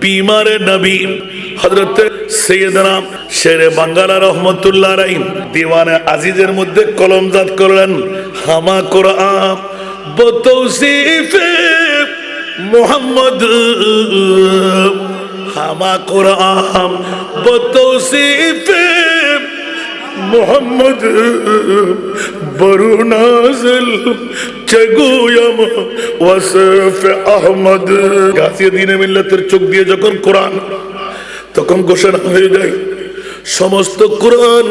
बीमार नबी हजरत सैयदना शेरे बांगाला रहमतुल्लाह अलैहि दीवाने अजीजेर मध्य कलमजात करलेन हामा कुरआन बतौसीफे मुहम्मद हामा कुरआन बतौसीफे मोहम्मद बरु नाज़िल चगुयम वसफ अहमद गासिया दीने मिल्लतेर चोख दिए जखन कुरान तखन घोषणा हয়ে যায় समस्त कुरान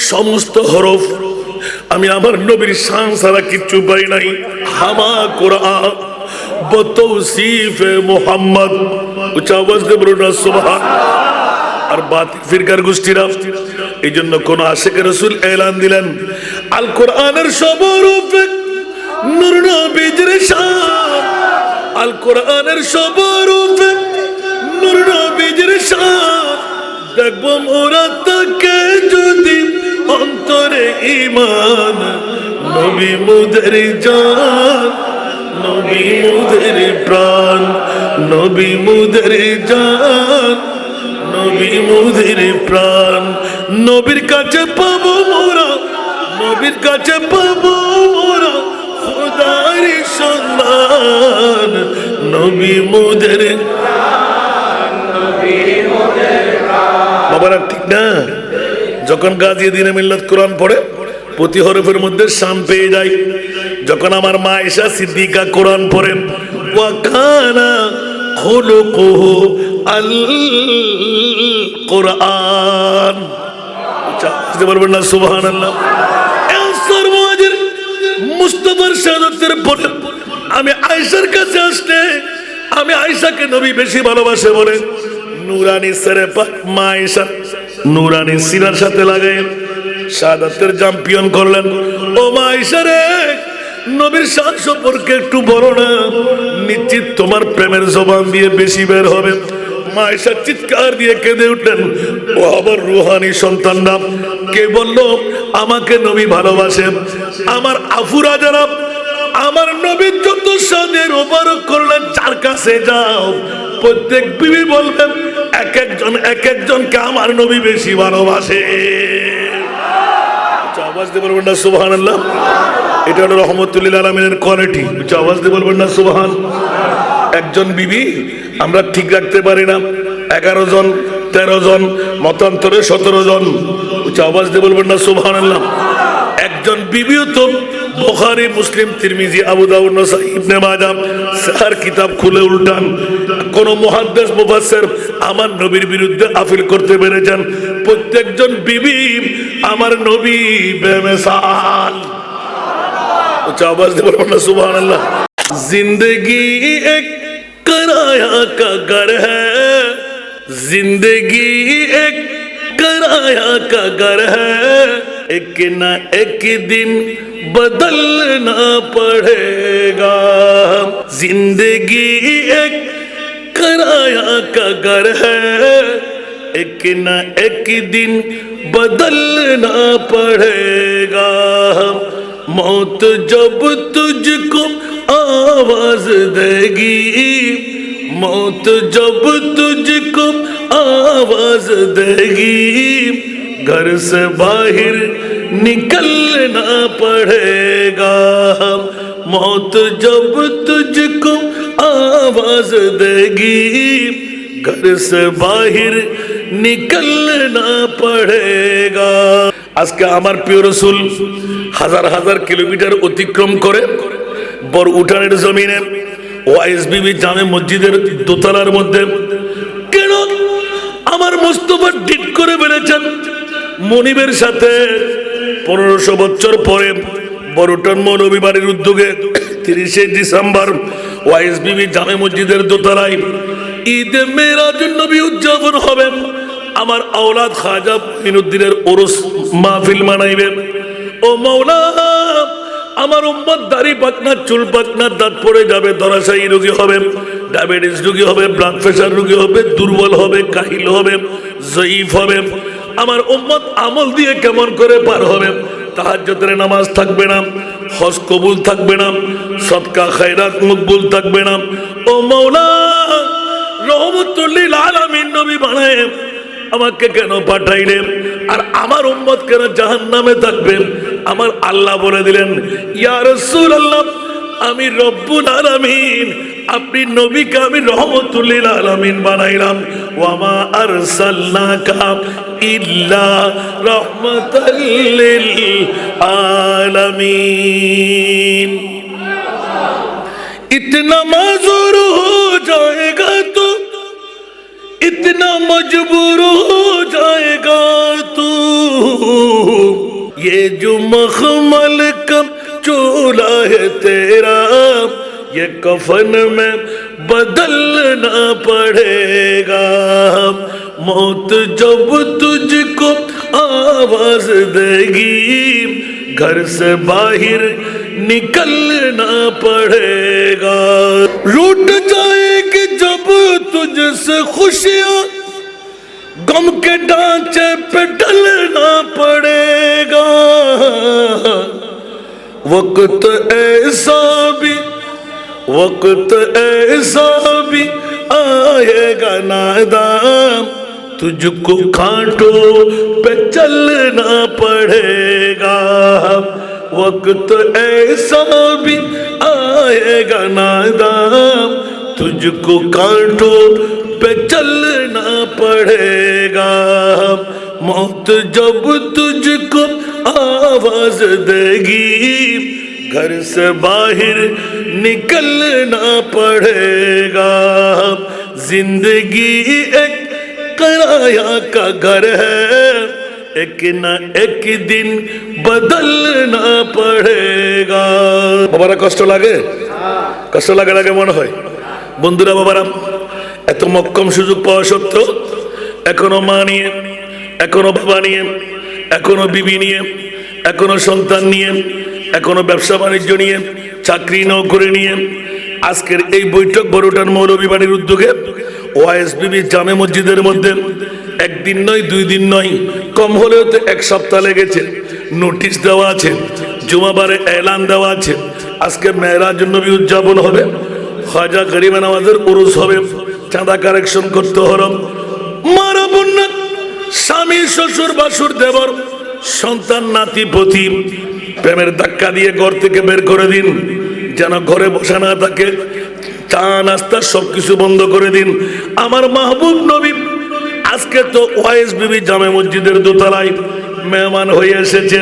समस्त हरफ আমি আমার নবীর শান ছাড়া কিচ্ছু পাই নাই হামা কুরআন বতৌসিফে মুহাম্মদ উচ্চ আওয়াজ দিয়ে বলুন সুবহান আর বাতিল ফিরকার গোষ্ঠীরা এইজন্য কোন আশিক রাসূল এলান দিলেন আল কোরআনের সব রূপে নূর নবীর শান আল কোরআনের সব রূপে নূর নবীর শান দেখব মোরা তাকে যদি অন্তরে ঈমান নবী মুদের জান নবী মুদের প্রাণ নবী মুদের জান নবী মুদের প্রাণ নবীর কাছে পাবো মোরা নবীর কাছে পাবো মোরা খোদার সম্মান নবী মুদের নবী মুদের বাবারা ঠিক না যখন গাজী দিনে মিল্লাত কোরআন পড়ে প্রতি হরফের মধ্যে শান পেয়ে যায় যখন আমার মা আয়েশা সিদ্দিকা কোরআন পড়েন ওয়া কানা খুলুকুহু আল কোরআন বুঝতে পারবেন না সুবহানাল্লাহ এসর মুহাজির মুস্তাফার শাহাদাতের পরে আমি আয়েশার কাছে আসতে আমি আয়েশাকে নবী বেশি ভালোবাসে বলে নূরানি সরে পাক মা আয়েশা নূরানি সিনার সাথে লাগায় শাহাদাতের চ্যাম্পিয়ন করলেন ও মা আয়েশা রে নবীর শান সম্পর্কে একটু বলো না নিশ্চিত তোমার প্রেমের জবান দিয়ে বেশি বের হবে মা আয়েশা চিৎকার দিয়ে কেঁদে উঠলেন ও আবার রুহানি সন্তান না কে বললো আমাকে নবী ভালোবাসে আমার আফুরা যারা আমার নবীর যত শানের ওবারক করলেন যার কাছে যাও প্রত্যেক বিবি বলবেন এক একজনকে আমার নবী বেশি ভালোবাসে আওয়াজ দিয়ে বলবেন না সুবহানাল্লাহ এটা হলো রহমতুল লিল আলামিনের কোয়ালিটি আওয়াজ দিয়ে বলবেন না সুবহান একজন বিবি আমরা ঠিক রাখতে পারি না 11 জন 13 জন মতান্তরে 17 জন আওয়াজ দিয়ে বলবেন না সুবহানাল্লাহ একজন বিবিও তো বুখারী মুসলিম তিরমিজি আবু দাউদ নাসাই ইবনে মাজাহ সার কিতাব খুলে উল্টান কোন মুহাদ্দিস মুফাসসির আমার নবীর বিরুদ্ধে আপিল করতে পেরেছেন প্রত্যেকজন বিবি আমার নবী বেমিসাল আওয়াজ দিয়ে বলুন না সুবহানাল্লাহ जिंदगी एक किराया का घर है जिंदगी एक किराया का घर है एक ना एक दिन बदलना पड़ेगा जिंदगी एक किराया का घर है एक ना एक दिन बदलना पड़ेगा मौत जब तुझको आवाज देगी मौत जब तुझको आवाज देगी घर से बाहर निकलना पड़ेगा मौत जब तुझको आवाज देगी घर से बाहर निकलना पड़ेगा আজকে আমার প্রিয় রাসূল হাজার হাজার কিলোমিটার অতিক্রম করে বড় উঠানের জমিনে ওয়াইএসবিবি জামে মসজিদের দোতলার মধ্যে কেন আমার মুস্তাফা ডিট করে বেড়েছেন মনিবের সাথে 1500 বছর পরে বড়টান মৌলভী বাড়ির উদ্যোগে 30 ডিসেম্বর ওয়াইএসবিবি জামে মসজিদের দোতলায় ঈদে মেরাজ নবী উদযাপন হবে আমার আওলাদ খাজা মিনুদ্দিনের ওরস মাহফিল মানাইবে ও মাওলা আমার উম্মত দাড়ি পাকনা চুল পাকনা দাঁত পড়ে যাবে ধরাশায়ী রোগী হবে ডায়াবেটিস রোগী হবে ব্লাড প্রেশার রোগী হবে দুর্বল হবে কাহিল হবে জয়ীফ হবে আমার উম্মত আমল দিয়ে কেমন করে পার হবে তাহাজ্জুদের নামাজ থাকবে না হজ কবুল থাকবে না সদকা খায়রাত মকবুল থাকবে না ও মাওলা রহমতুল লিল আলামিন নবী বানায় আমাকে কেন পাঠাইলেন? আর আমার উম্মত কেন জাহান্নামে থাকবে? আমার আল্লাহ বলে দিলেন, ইয়া রাসূলুল্লাহ, আমি রব্বুল আলামিন, আপনি নবীকে আমি রহমতুল লিল আলামিন বানাইলাম। ওয়া মা আরসালনাকা ইল্লা রাহমাতাল লিল আলামিন। इतना माजूर हो जाएगा तो, इतना मजबूर हो जाएगा तो, ये जो मखमल का चोला है तेरा, ये कफन में बदलना पड़ेगा। मौत जब तुझको आवाज देगी, घर से बाहर निकलना पड़ेगा। रूठ जाएगी जब तुझसे खुशियां, गम के ढांचे पे ढलना पड़ेगा। वक्त ऐसा भी आएगा नादाम, तुझको कांटों पे चलना पड़ेगा। वक्त ऐसा भी आएगा नादाम, तुझको कांटों पे चलना पड़ेगा। मौत जब तुझको आवाज देगी, घर से बाहर निकलना पड़ेगा। जिंदगी एक किराया का घर है, एक न एक दिन बदलना पड़ेगा। বাবারা কষ্ট লাগে? কষ্ট লাগে লাগে মনে হয়? বন্ধুরা বাবারা, এত মক্কম সুযোগ পাওয়া সত্ত্বেও এখনো মা নিয়ে, এখনো বাবা নিয়ে, এখনো বিবি নিয়ে, এখনো সন্তান নিয়ে, এখনো ব্যবসা বাণিজ্য নিয়ে, চাকরি নৌকরি নিয়ে আজকের এই বৈঠক বড়টার মৌলভী বাড়ির উদ্যোগে ওয়াইএসবিবি জামে মসজিদের মধ্যে একদিন নয়, 2 দিন নয়, কম হলেও তো 1 সপ্তাহ লেগেছে। নোটিশ দেওয়া আছে, জুমাবারে এলান দেওয়া আছে, আজকে মেরাজুন নবী উদযাপন হবে, খাজা গরিব নওয়াজের উরুস হবে, চাঁদা কালেকশন করতে হলো। মারা বোনা, স্বামী, শ্বশুর, বাসুর, দেবর, সন্তান, নাতি, পতি প্রেমের ধাক্কা দিয়ে ঘর থেকে বের করে দিন, যেন ঘরে বসে না থাকে। চা নাস্তা সবকিছু বন্ধ করে দিন। আমার মাহবুব নবী আজকে তো ওয়াইএসবিবি জামে মসজিদের দোতলায় মেহমান হয়ে এসেছে।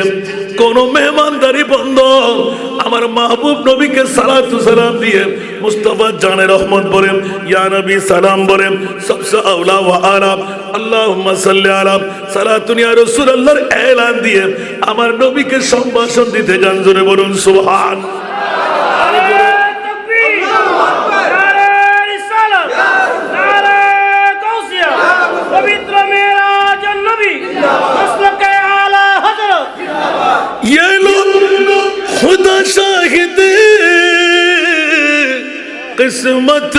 কোন মেহমানদারি বন্ধ। আমার মাহবুব নবীকে সালাতু সালাম দিয়ে মুস্তাফা জানে রহমত বলে, ইয়া নবী সালাম বলে, সবসে আওলা ওয়া আলা আল্লাহুম্মা সাল্লি আলা সালাতুন ইয়া রাসূলুল্লাহর এলান দিয়ে আমার নবীকে সম্ভাষণ দিতে যান। জোরে বলুন সুবহান। ये लोग खुदा शाहिद किस्मत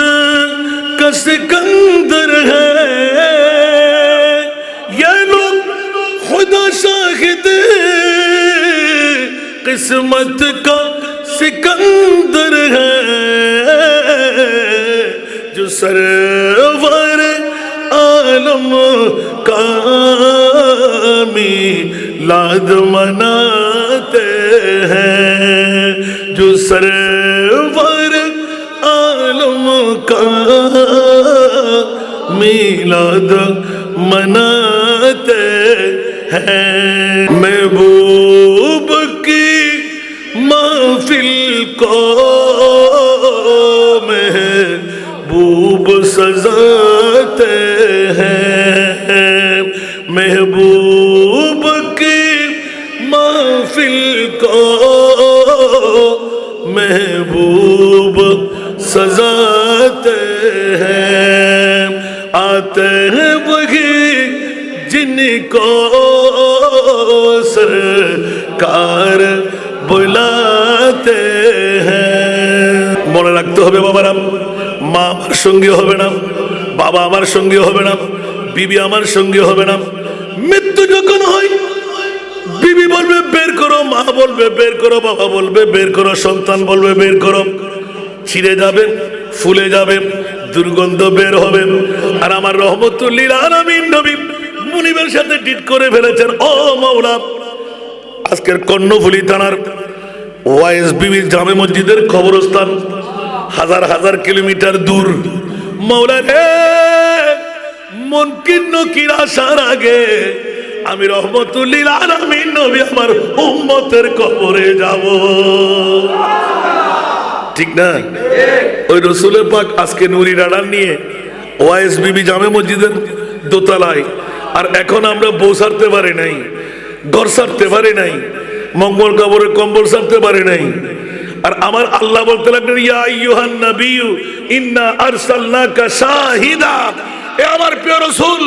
का सिकंदर है। ये लोग खुदा शाहिद किस्मत का सिकंदर है। जो सरवर आलम का मिलाद मनाते हैं, जो सरवर आलम का मिलाद मनाते हैं। महबूब की महफिल को महबूब सजाते हैं। महबूब की महफिल को महबूब सजाते हैं। आते हैं वही जिनको सरकार बुलाते हैं। মনে রাখতে হবে বাবারা, মা আমার সঙ্গে হবে না, বাবা আমার সঙ্গে হবে না, বিবি আমার সঙ্গে হবে না। মৃত্যু যখন হয়, বিবি বলবে বের করো, মা বলবে বের করো, বাবা বলবে বের করো, সন্তান বলবে বের করো। ছিঁড়ে যাবে, ফুলে যাবে, দুর্গন্ধ বের হবে। আর আমার রহমতুল লিল আলামিন নবী মুনিবের সাথে ডিট করে ফেলেছেন, ও মাওলা, আজকের কর্ণফুলী থানার ওয়াইস বিবি জামে মসজিদের কবরস্থান হাজার হাজার কিলোমিটার দূর। মাওলা রে, মুনকির নকির আসার আগে আমি রহমতুল লিল আলামিন নবী আমার উম্মতের কবরে যাব, ঠিক না? ওই রসুল পাক আজকে নুরি রাডার নিয়ে ওয়াইস বিবি জামে মসজিদের দোতলায়, আর এখন আমরা বউ ছাড়তে পারি নাই, ঘর ছাড়তে পারি নাই, মঙ্গল কবরের কম্বল ছাড়তে পারি নাই। আর আমার আল্লাহ বলতে লাগলেন, ইয়া আইয়ুহান নাবিয়্যু ইন্না আরসালনাকা শাহিদা, এ আমার প্রিয় রাসূল,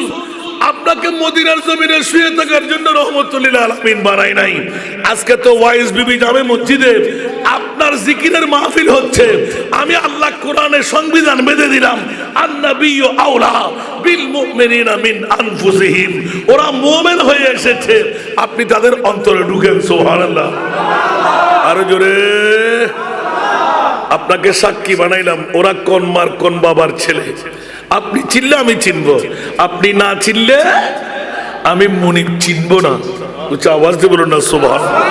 আপনাকে মদিনার জমিনে শুয়ে থাকার জন্য রহমতুল লিল আলামিন বানাই নাই। আজকে তো ওয়াইস বিবি জামে মসজিদে আপনার জিকিরের মাহফিল হচ্ছে। আমি আল্লাহ কোরআনে সংবিধান বেঁধে দিলাম, আন-নাবিয়্যু আওলা বিল মুমিনিনা মিন আনফুসিহিম, ওরা মুমিন হয়ে এসেছে, আপনি তাদের অন্তরে ঢুকেন। সুবহানাল্লাহ, আরো জোরে। আপনাকে সাক্ষী বানাইলাম, ওরা কোন মার কোন বাবার ছেলে। আপনি চিনলে আমি চিনবো, আপনি না চিনলে আমি মুনিব চিনবো না। উচ্চ আওয়াজ দিয়ে বলুন না সুবহানাল্লাহ,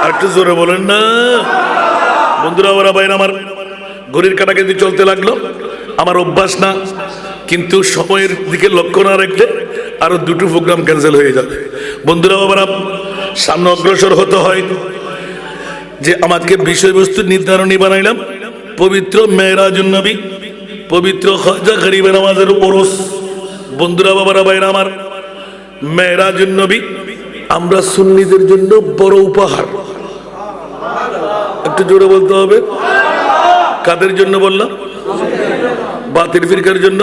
আর একটু জোরে বলেন না। বন্ধুরা, ওরা বাইরে আমার ঘড়ির কাঁটা কিন্তু চলতে লাগলো, আমার অভ্যাস না, কিন্তু সময়ের দিকে লক্ষ্য না রাখলে আরো দুটো প্রোগ্রাম ক্যান্সেল হয়ে যাবে। বন্ধুরা, আবার সামনে অগ্রসর হতে হয় যে আমাকে বিষয়বস্তু নির্ধারণী বানাইলাম পবিত্র মেরাজুন নবী, পবিত্র খাজা গরিবে নামাজের ওরস। বন্ধুরা, বাবারা, বাইরে আমার মেরাজুন নবী আমরা সুন্নিদের জন্য বড় উপহার। একটু জোরে বলতে হবে। কাদের জন্য বললাম? বাতিল ফিরকার জন্য।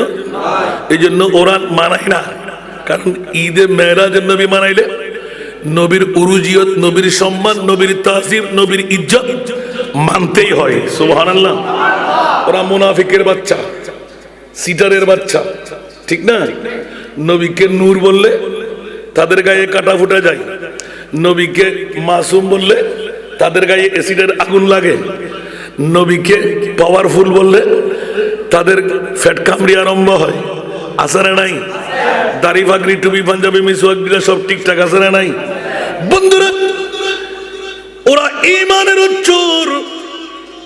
এই জন্য ওরা মানায় না, কারণ ঈদে মেরাজুন নবী মানাইলে নবীর উরুজিয়ত, নবীর সম্মান, নবীর তাজিম, নবীর ইজ্জত মানতেই হয়। সুবহানাল্লাহ। ওরা মুনাফিকের বাচ্চা, সিটারের বাচ্চা, ঠিক না? নবীকে নূর বললে তাদের গায়ে কাটা ফুটা যায়, নবীকে মাসুম বললে তাদের গায়ে অ্যাসিডের আগুন লাগে, নবীকে পাওয়ারফুল বললে তাদের ফ্যাট কামড়ি আরম্ভ হয়। আছে না নাই? দাড়ি ফাগরি টুপি পাঞ্জাবি মিসওয়াক দিলে সব ঠিকঠাক আছে না নাই? বন্ধুরা, ওরা ঈমানেরও চোর,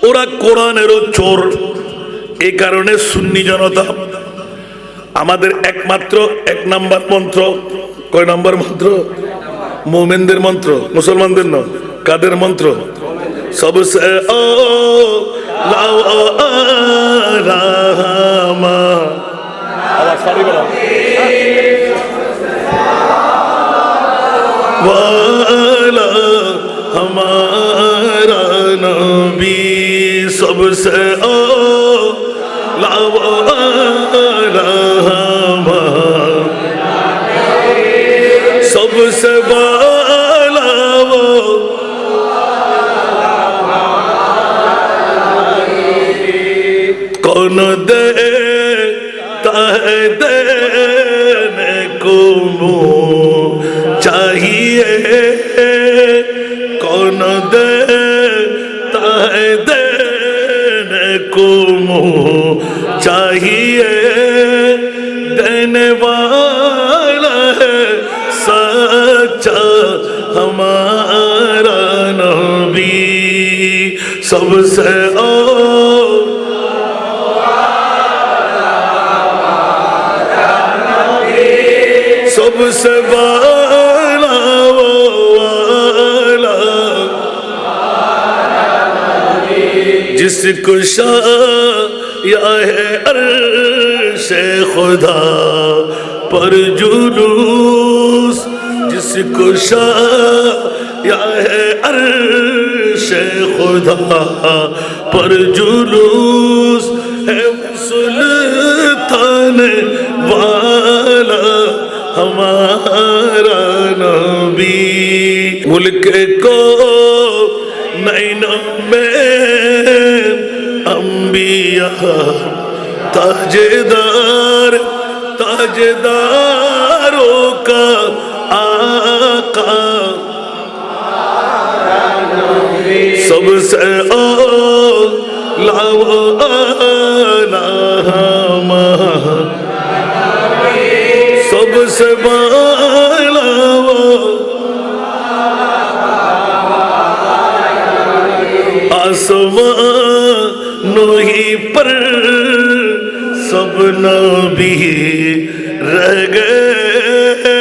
ওরা কোরআনেরও চোর। এই কারণে সুন্নি জনতা আমাদের একমাত্র এক নাম্বার মন্ত্র, কয় নাম্বার মন্ত্র? মুমিনদের মন্ত্র, মুসলমানদের নয়। কাদের মন্ত্র? সবসে আওয়াজ সারি বলা वाला हमारा नबी सबसे आला वाला सबसे वाला वो कौन देता है देने को चाहिए, कौन देता है देने को चाहिए, देने वाला है सच्चा हमारा नबी सबसे सबसे वाला जिसको शाया है अर्शे खुदा पर जुलूस, जिसको शाया है अर्शे खुदा पर जुलूस, है सुल्तान वाला हमारा नबी। मुल्क को नैनों में अंबिया ताजदार, ताजदारों का आका सबसे आला सबसे बाला आसमानों ही पर सब नबी रह गए,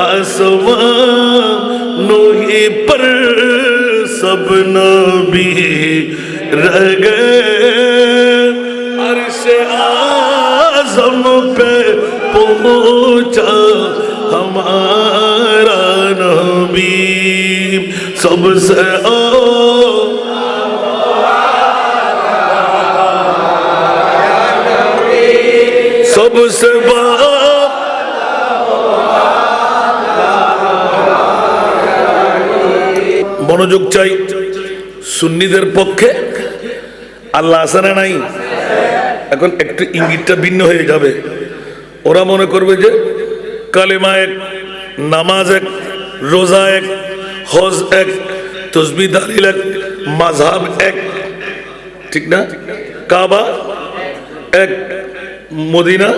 आसमानों ही पर सब नबी रह गए। अर्श आज़म पे पहुंचा हमारा नबी, सबसे सबसे মনোযোগ চাই। সুন্নিদের পক্ষে আল্লাহ আছে না নাই? এখন একটু ইঙ্গিতটা ভিন্ন হয়ে যাবে। ওরা মনে করবে যে কালেমা এক, নামাজ এক, রোজা এক, হজ এক, তসবিহ তাহলিল এক, মাযহাব এক, ঠিক না? কাবা এক, মদিনা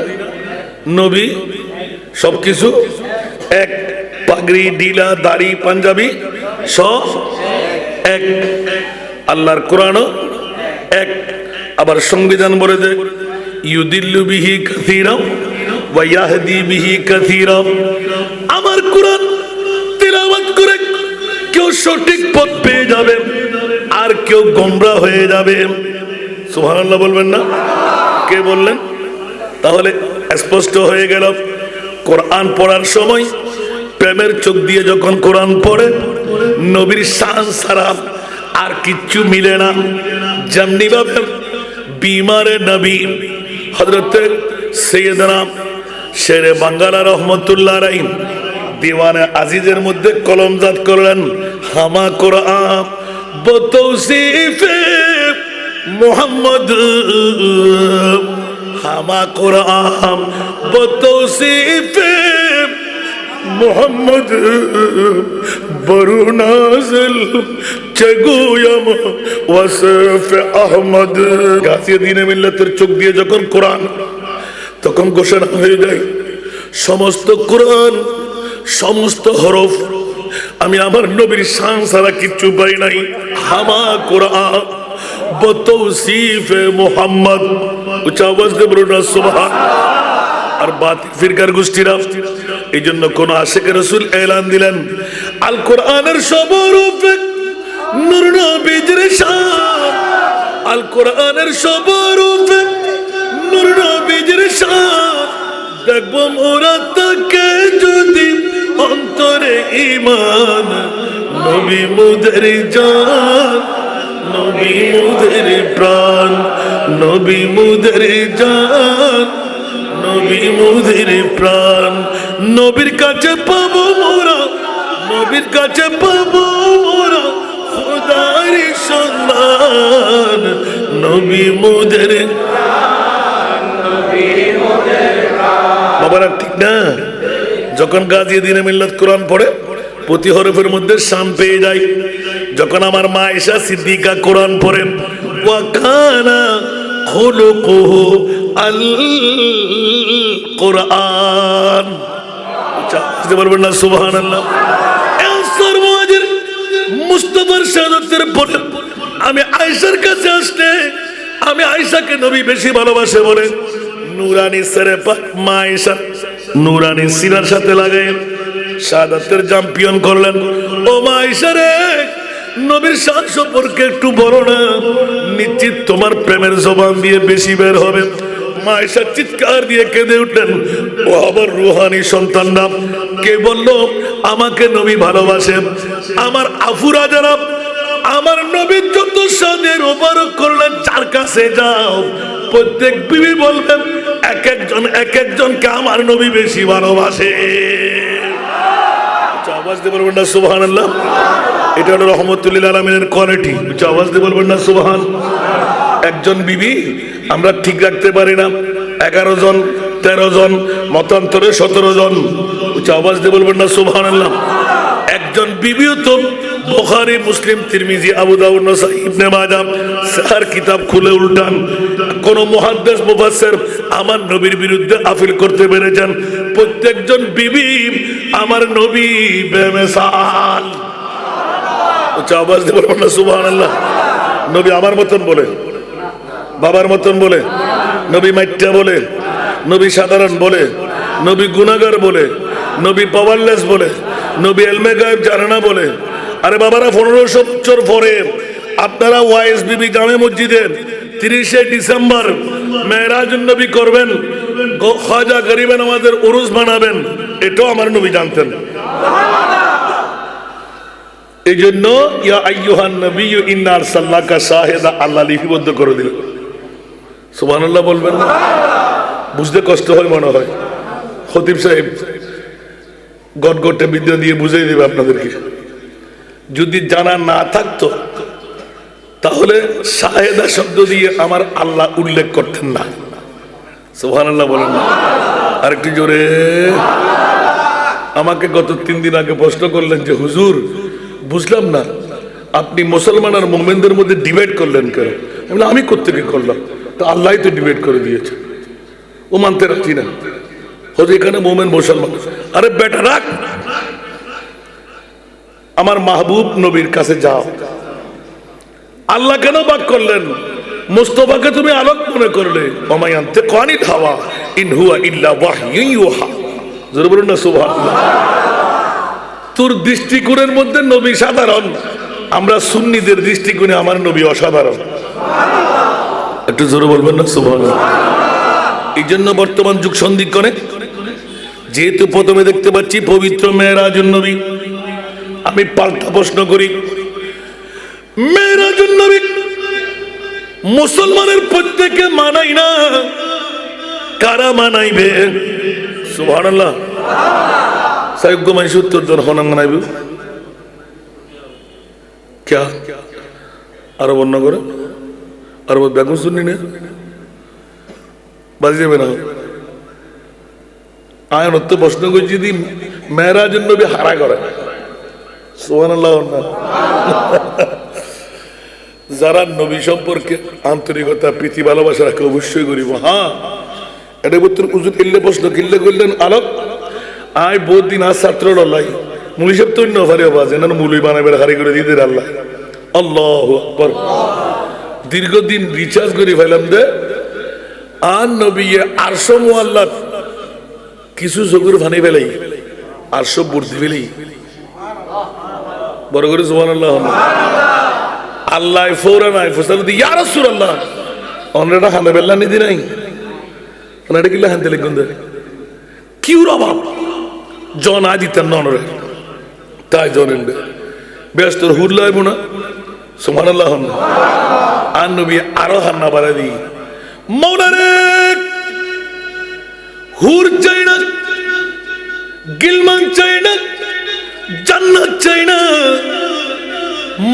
নবী সবকিছু এক, পাগড়ি ডিলা দাড়ি পাঞ্জাবি সব এক, আল্লাহর কোরআনও এক। আবার সংবিধান বলে দেয় ইউদিল্লু বিহি কাসীরা ওয়া ইয়াহদি বিহি কাসীরা। আমার কোরআন তিলাওয়াত করে কেউ সঠিক পথ পেয়ে যাবে আর কেউ গোমরা হয়ে যাবে। সুবহানাল্লাহ বলবেন না? কে বললেন? তাহলে স্পষ্ট হয়ে গেল কোরআন পড়ার সময় প্রেমের চোখ দিয়ে যখন কোরআন পড়ে নবীর শান ছাড়া আর কিচ্ছু মিলে না। যেমনি ভাবে বিমারে নবী হযরত সৈয়দনা শেরে বাঙ্গালা রহমতুল্লাহ আলাইহি দিওয়ানে আজিজের মধ্যে কলমজাত করলেন, হামা কোরআন বতৌসিফে মুহাম্মদ, হামা কোরআন বতৌসিফে মুহাম্মদ বরু নাজিল চেগুয়াম ওয়াসফ আহমদ। গাছিয়ে দিনে মিল্লাতের চোখ দিয়ে যখন কোরআন, তখন ঘোষণা হয়ে যায় সমস্ত কোরআন সমস্ত হরফ আমি আমার নবীর শান ছাড়া কিচ্ছু পাই নাই। হামা কোরআন বতৌসিফে মুহাম্মদ, উচ্চ আওয়াজ দিয়ে বলুন না সুবহান। আর বাতিল ফিরকার গোষ্ঠীরা এই জন্য কোন আশিক রাসূল এলান দিলেন আল কোরআনের সব রূপে নূর নবীর শান, আল কোরআনের সব রূপে নূর নবীর শান। দেখব মোরা তাকে যদি অন্তরে ঈমান, নবী মুদের জান, নবী মুদের প্রাণ, নবী মুদের জান, নবী মুদের প্রাণ। নবীর কাছে পাবো মোরা, নবীর কাছে পাবো মোরা খোদার সন্ধান, নবী মুদের বাবারা, ঠিক না? যখন গাজী দিনে মিল্লাত কোরআন পড়ে প্রতি হরফের মধ্যে শান পেয়ে যায়। যখন আমার মা আয়েশা সিদ্দিকা কোরআন পড়েন ওয়া কানা খুলুকুহু আল কোরআন, বুঝতে পারবেন না? সুবহানাল্লাহ। সর্বজের মুস্তাফার শাহাদাতের পরে আমি আয়েশার কাছে আসলে আমি আয়েশাকে নবী বেশি ভালোবাসে বলে নুরানি সেরে পাক মা আয়েশা নুরানি সিনার সাথে লাগাই শাহাদাতের চ্যাম্পিয়ন করলেন। ও মা আয়েশা রে, নবীর শান সম্পর্কে একটু বলো না, নিশ্চিত তোমার প্রেমের জবান দিয়ে বেশি বের হবে। মা আয়েশা চিৎকার দিয়ে কেঁদে উঠলেন, ও আবার রুহানি সন্তান না, কে বললো আমাকে নবী ভালোবাসে? আমার আফুরা যারা আমার নবীর যত শানের ওবারক করলেন, যার কাছে যাও প্রত্যেক বিবি বলবেন এক একজনকে আমার নবী বেশি ভালোবাসে। আওয়াজ দিয়ে বলবেন না সুবহানাল্লাহ? এটা হলো রহমতুল লিল আলামিনের কোয়ালিটি। আওয়াজ দিয়ে বলবেন না সুবহান। একজন বিবি আমরা ঠিক রাখতে পারি না, 11 জন 13 জন মতান্তরে 17 জন। আওয়াজ দিয়ে বলবেন না সুবহানাল্লাহ? একজন বিবিও তো বুখারী মুসলিম তিরমিজি আবু দাউদ নাসাই ইবনে মাজাহ সার কিতাব খুলে উল্টান, কোন মুহাদ্দিস মুফাসসির আমার নবীর বিরুদ্ধে আপিল করতে পেরেছেন প্রত্যেকজন বিবি আমার নবী বেমিসাল। উচ্চ আওয়াজ দিয়ে বলবেন না সুবহানাল্লাহ। নবী আমার মতন বলে, বাবার মতন বলে, নবী মাইট্টা বলে, নবী সাধারণ বলে, নবী গুনাহগার বলে, নবী পাওয়ারলেস বলে, নবী ইলমে গায়েব জানে না বলে। আরে বাবারা 1500 বছর পরে আপনারা ওয়াইস বিবি জামে মসজিদে 30শে ডিসেম্বর মেরাজুন নবী করবেন, খাজা গরিবে নওয়াজের উরুস বানাবেন, এটাও আমার নবী জানতেন। এই জন্য ইয়া আইয়ুহান নবিয়্যু ইন্না আরসালনাকা শাহিদা আল্লাহ লিপিবদ্ধ করে দিলেন। সুবহানাল্লাহ বলবেন না? বুঝতে কষ্ট হয় মনে হয়। খতিব সাহেব গটগটে বিদ্যা দিয়ে বুঝিয়ে দেবে আপনাদেরকে। যদি জানা না থাকতো তাহলে শাহেদা শব্দ দিয়ে আমার আল্লাহ উল্লেখ করতেন না। সুবহানাল্লাহ বলেন না? আরেকটু জোরে। আমাকে গত 3 দিন আগে প্রশ্ন করলেন যে হুজুর বুঝলাম না আপনি মুসলমান আর মুমিনদের মধ্যে ডিবেট করলেন কেন? আমি কোত্থেকে করলাম? তো আল্লাহই তো ডিবেট করে দিয়েছে, ও মানতে রাখছি না। হয়তো এখানে মুমিন মুসলমান। আরে বেটা রাখ, আমার মাহবুব নবীর কাছে যাও। আল্লাহ কেন বাক করলেন? মুস্তাফাকে তুমি আলোক মনে করলে। ওমায়ান্তে কানিল হাওয়া ইন হুয়া ইল্লা ওয়াহয়ুন ইউহা। জোরে বলুন না সুবহানাল্লাহ। তোর দৃষ্টিকোণের মধ্যে নবী সাধারণ, আমরা সুন্নিদের দৃষ্টিকোণে আমার নবী অসাধারণ। একটু জোরে বলবেন না সুবহানাল্লাহ। এই জন্য বর্তমান যুগ সন্ধিক্ষণে যেহেতু প্রথমে দেখতে পাচ্ছি পবিত্র মেরাজুন নবী, আমি পাল্টা প্রশ্ন করি, মেরাজুন নবী মুসলমানের প্রত্যেকে মানাই না, কারা মানাইবে? সুবহানাল্লাহ। সাইয়্যিদ মাইশ উত্তর জন হনাং মানাইবে क्या? আরো বর্ণ করে আর বেগুন শুনি না বাজি যাবে না। আয়ন তো প্রশ্ন করছি যদি মেরাজুন নবী হারা করে। সুবহানাল্লাহ। যারা নবী সম্পর্কে আন্তরিকতা প্রীতি ভালোবাসা রাখে অবশ্যই করিব। হ্যাঁ, এটা বলতেন উজুর কিল্লে প্রশ্ন কিল্লে করলেন আলোক আয় বহুত দিন আজ ছাত্র লাই মুলি সব তৈন্য ফারি বাজে না মুলি বানাবে হারি করে দিতে আল্লাহ। আল্লাহু আকবার। দীর্ঘদিন রিচার্জ করে ফেলাম দে আর নবী আরশো মুআল্লাত কিছু চকুর ফানি ফেলাই আরশো বুর্দি ফেলাই বড় করে সুবহানাল্লাহ। আল্লাহ ফৌরান আয় ফসল দি ইয়া রাসূলুল্লাহ অনরেটা খানে বেল্লা নিদি নাই ওনাটা কিলা হানতে লিখুন দে কিউ রবাব জন আদিতেন ননরে তাই জনেন দে ব্যস্ত হুরলাই বুনা সুবহানাল্লাহ। আর নবী আরো হান্না বাড়াই দি মৌলারে হুর চাই না, গিলমান চাই না, জান্নাত চাই না,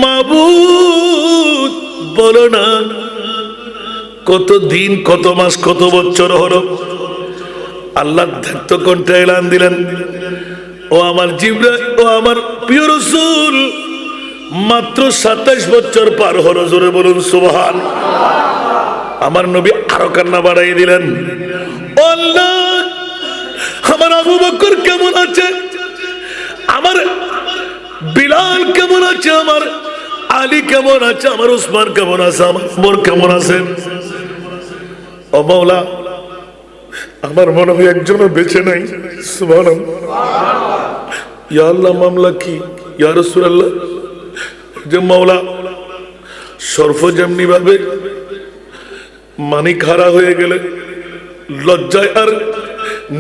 মাবুদ বলো না। কত দিন, কত মাস, কত বছর হলো আল্লাহ ধ্যাত্ত কণ্ঠে এলান দিলেন, ও আমার জিবরাইল, ও আমার প্রিয় রাসূল, মাত্র 27 বছর পার হলো। জোরে বলুন সুবহান। আমার নবী আরো কান্না বাড়াই দিলেন, ও আল্লাহ আমার আবু বকর কেমন আছে, আমার বিলাল কেমন আছে, আমার আলী কেমন আছে, আমার উসমান কেমন আছে, আমার ওমর কেমন আছে। ও মাওলা আমার মনে হয় একজনও বেঁচে নাই। সুবহানাল্লাহ। ইয়া আল্লাহ মামলা কি? ইয়া রাসূলুল্লাহ যে মাওলা সর্ব যেমনি ভাবে মানি খাড়া হয়ে গেলে লজ্জায় আর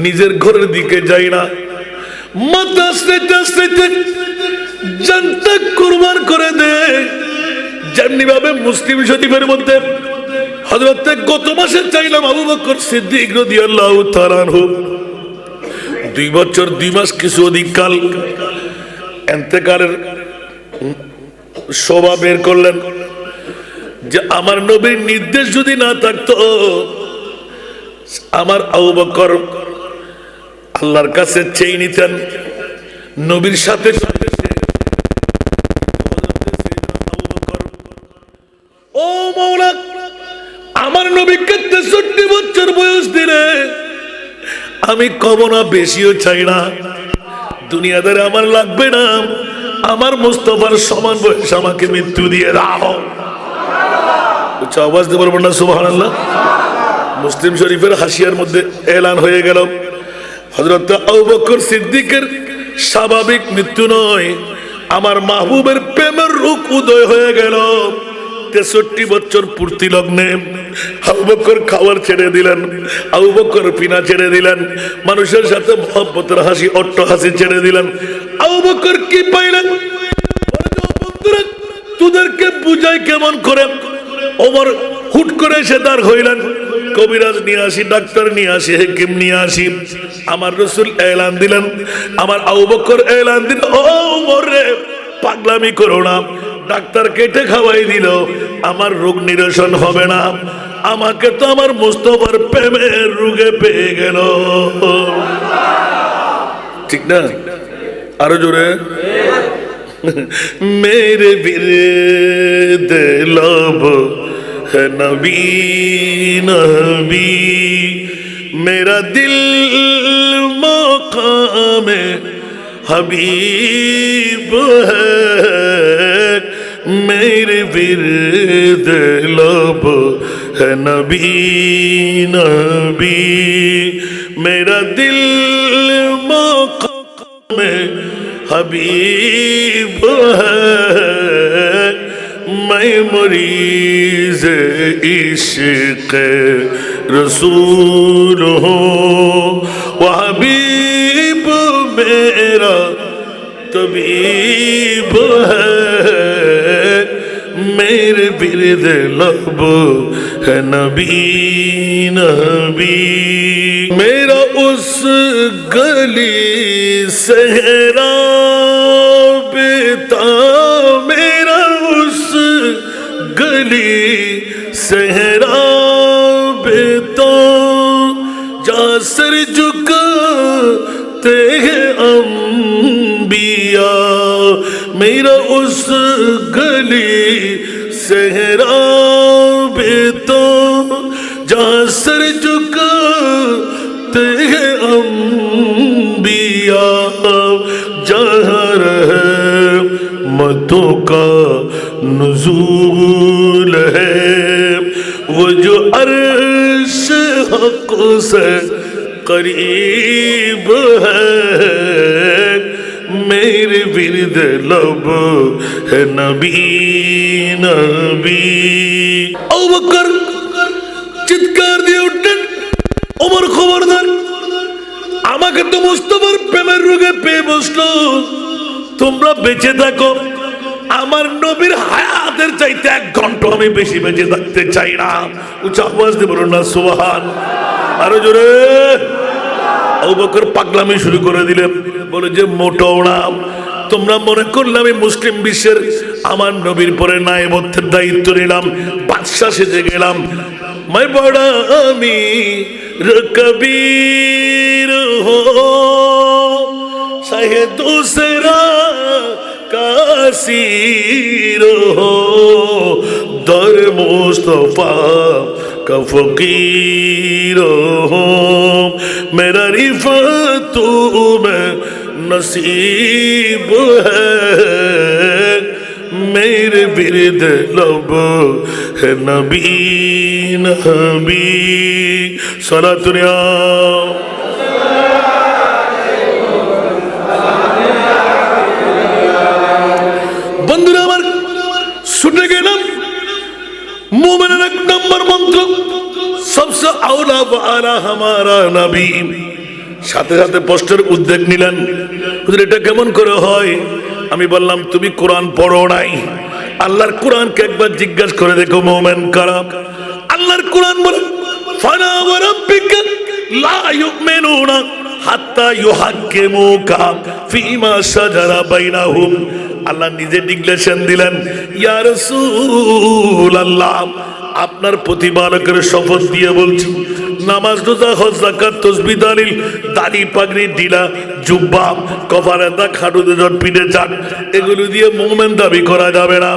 নিজের ঘরের দিকে যাই না, মাথা আস্তে আস্তে জানটা কুরবান করে দে, যেমনি ভাবে মুসলিম শরীফের মধ্যে হযরত গত মাসে চাইলাম আবু বকর সিদ্দিক রাদিয়াল্লাহু তাআলা আনহু 2 বছর 2 মাস কিছু অধিক কাল ইন্তেকালের শোভা বের করলেন যে আমার নবীর নির্দেশ যদি না থাকতো আমার আবু বকর আল্লাহর কাছে চেয়ে নিতেন, নবীর সাথে ও মাওলা আমার নবীকে 63 বছর বয়স দিলে আমি কম না, বেশিও চাই না, দুনিয়াদারে আমার লাগবে না, আমার মুস্তাফার সমান বয়স আমাকে মৃত্যু দিয়ে দাও। আওয়াজ দিয়ে বলবেন না সুবহানাল্লাহ। মুসলিম শরীফের হাসিয়ার মধ্যে এলান হয়ে গেল, হযরত আবু বকর সিদ্দিকের স্বাভাবিক মৃত্যু নয়, আমার মাহবুবের প্রেমের রূপ উদয় হয়ে গেল। 63 বছর পূর্তি লগ্নে আবু বকর খাবার ছেড়ে দিলেন, আবু বকর পিনা ছেড়ে দিলেন, মানুষের সাথে মহব্বতের হাসি অট্ট হাসি ছেড়ে দিলেন। আবু বকর কি পাইলেন? বন্ধুরা, তোদেরকে বুঝাই কেমন করে। ওমর হুট করে সে দাঁড় হইলেন, কবিরাজ নিয়ে আসি, ডাক্তার নিয়ে আসি, হেকিম নিয়ে আসি। আমার রাসূল এলান দিলেন, আমার আবু বকর এলান দিল, ও ওমর রে, পাগলামি করো না। ডাক্তার কেটে খাওয়াই দিল, আমার রোগ নিরসন হবে না, আমাকে তো আমার মুস্তাফার প্রেমের রোগে পেয়ে গেল। ঠিক না? আরো জোরে। মেরে বিরদ लब है नबी नबी, मेरा दिल मकाम हबीब है, मेरे विरद लब है नबी नबी, मेरा दिल मकाम हबीब है, मैं मरीज इश्क रसूल हूँ, वह हबीब मेरा तबीब है, मेरे बिरद लब है नबी नबी, मेरा उस गली सहरा बेता, मेरा उस गली सहरा बेता, जहाँ सर झुकाते हैं अंबिया, मेरा उस गली सहरा बेता, जहाँ सर झुकाते हैं अंबिया, जहाँ रहमतों का नुज़ूल है, वो जो अर्श हक़ से करीब है, मेरे विरद लब है नबी नबी। আবু বকর চিৎকার দিয়ে উঠলেন, ওমর খবরদার, আমাকে তো মুস্তাফার প্রেমের রোগে পেয়ে বসলো, তোমরা বেঁচে থাকো, আমার নবীর হায়াতের চাইতে 1 ঘন্টা আমি বেশি বেঁচে থাকতে চাই না। উচ্চ আওয়াজ দিয়ে বলুন না সুবহান। আরো জোরে। আবু বকর পাগলামি শুরু করে দিলেন, বলে যে মোটেও না, তোমরা মনে করলে আমি মুসলিম বিশ্বের আমার নবীর পরে নায়েবত্বের দায়িত্ব নিলাম, বাদশা সেজে গেলাম। मैं बड़ा अमीर कबीर हो, चाहे दूसरा कासीर हो, दर मुस्तफा का फकीर हो, मेरा रिफत में नसीब है, मेरे बिरद लब है नबी नबी। सलातुनिया बंधुरा আমার শুনে গেলাম মুমিনের 1 নম্বর মন্ত্র सबसे औला वाला हमारा नबी। সাথে সাথে পোস্টের উদ্যোগ নিলেন, এটা কেমন করে হয়? আমি বললাম তুমি কোরআন পড়ো নাই, আল্লাহর কোরআনকে একবার জিজ্ঞাসা করে দেখো মুমিন কারা। আল্লাহর কোরআন বলে ফালা ওয়া রাব্বিকা লা ইউমিনুনা হাত্তা ইউহাক্কিমুকা ফীমা শাজারা বাইনাহুম। আল্লাহ নিজে ডিক্লেরেশন দিলেন, ইয়া রাসূলুল্লাহ, আপনার প্রতিপালকের শপথ দিয়ে বলছি, নামাজ রোজা হজ যাকাত তাসবিহ তাহলিল দাড়ি পাগড়ি ঢিলা জুব্বা কপালে দা খাটু দুজন পিঠে চাট এগুলো দিয়ে মুমিন দাবি করা যাবে না।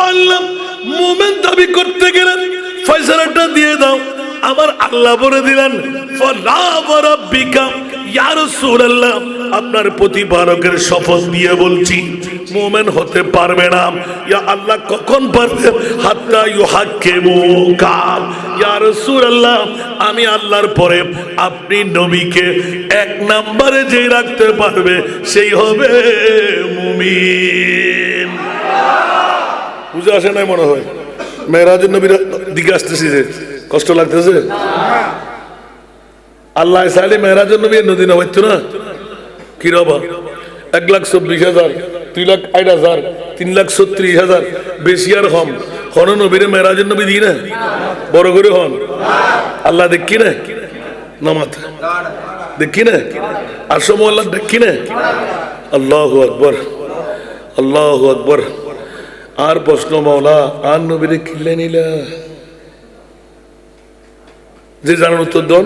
আল্লাহ মুমিন দাবি করতে গেলে ফয়সালাটা দিয়ে দাও, আমার আল্লাহ বলে দিলেন ফালা ওয়ারাব্বিকা ইয়া রাসূলুল্লাহ, আপনার প্রতিপালকের শপথ দিয়ে বলছি মুমিন হতে পারবে না। ইয়া আল্লাহ কখন পারবে? হাত্তা ইউহাক্কিমুকা ইয়া রাসূলুল্লাহ, আমি আল্লাহর পরে আপনি নবীকে এক নম্বরে যে রাখতে পারবে সেই হবে মুমিন। বুঝে আসে নাই মনে হয়? মেরাজের নবীর দিকে আসতেছি যে কষ্ট লাগতেছে। আল্লাহ চাইলে মেরাজের নবী নদী না হইতো না, কি রবা 1,24,000, 2,08,000, 3,36,000 বেশি আর হম হন নবীরে মেরাজের নবী দিই না বড় করে হন। আল্লাহ দেখি না নামাতে, দেখি না আর সময় আল্লাহ দেখি না। আল্লাহু আকবার, আল্লাহু আকবার। আর প্রশ্ন মাওলা আর নবীরে কিনলে নিলা যে জানার উত্তর দন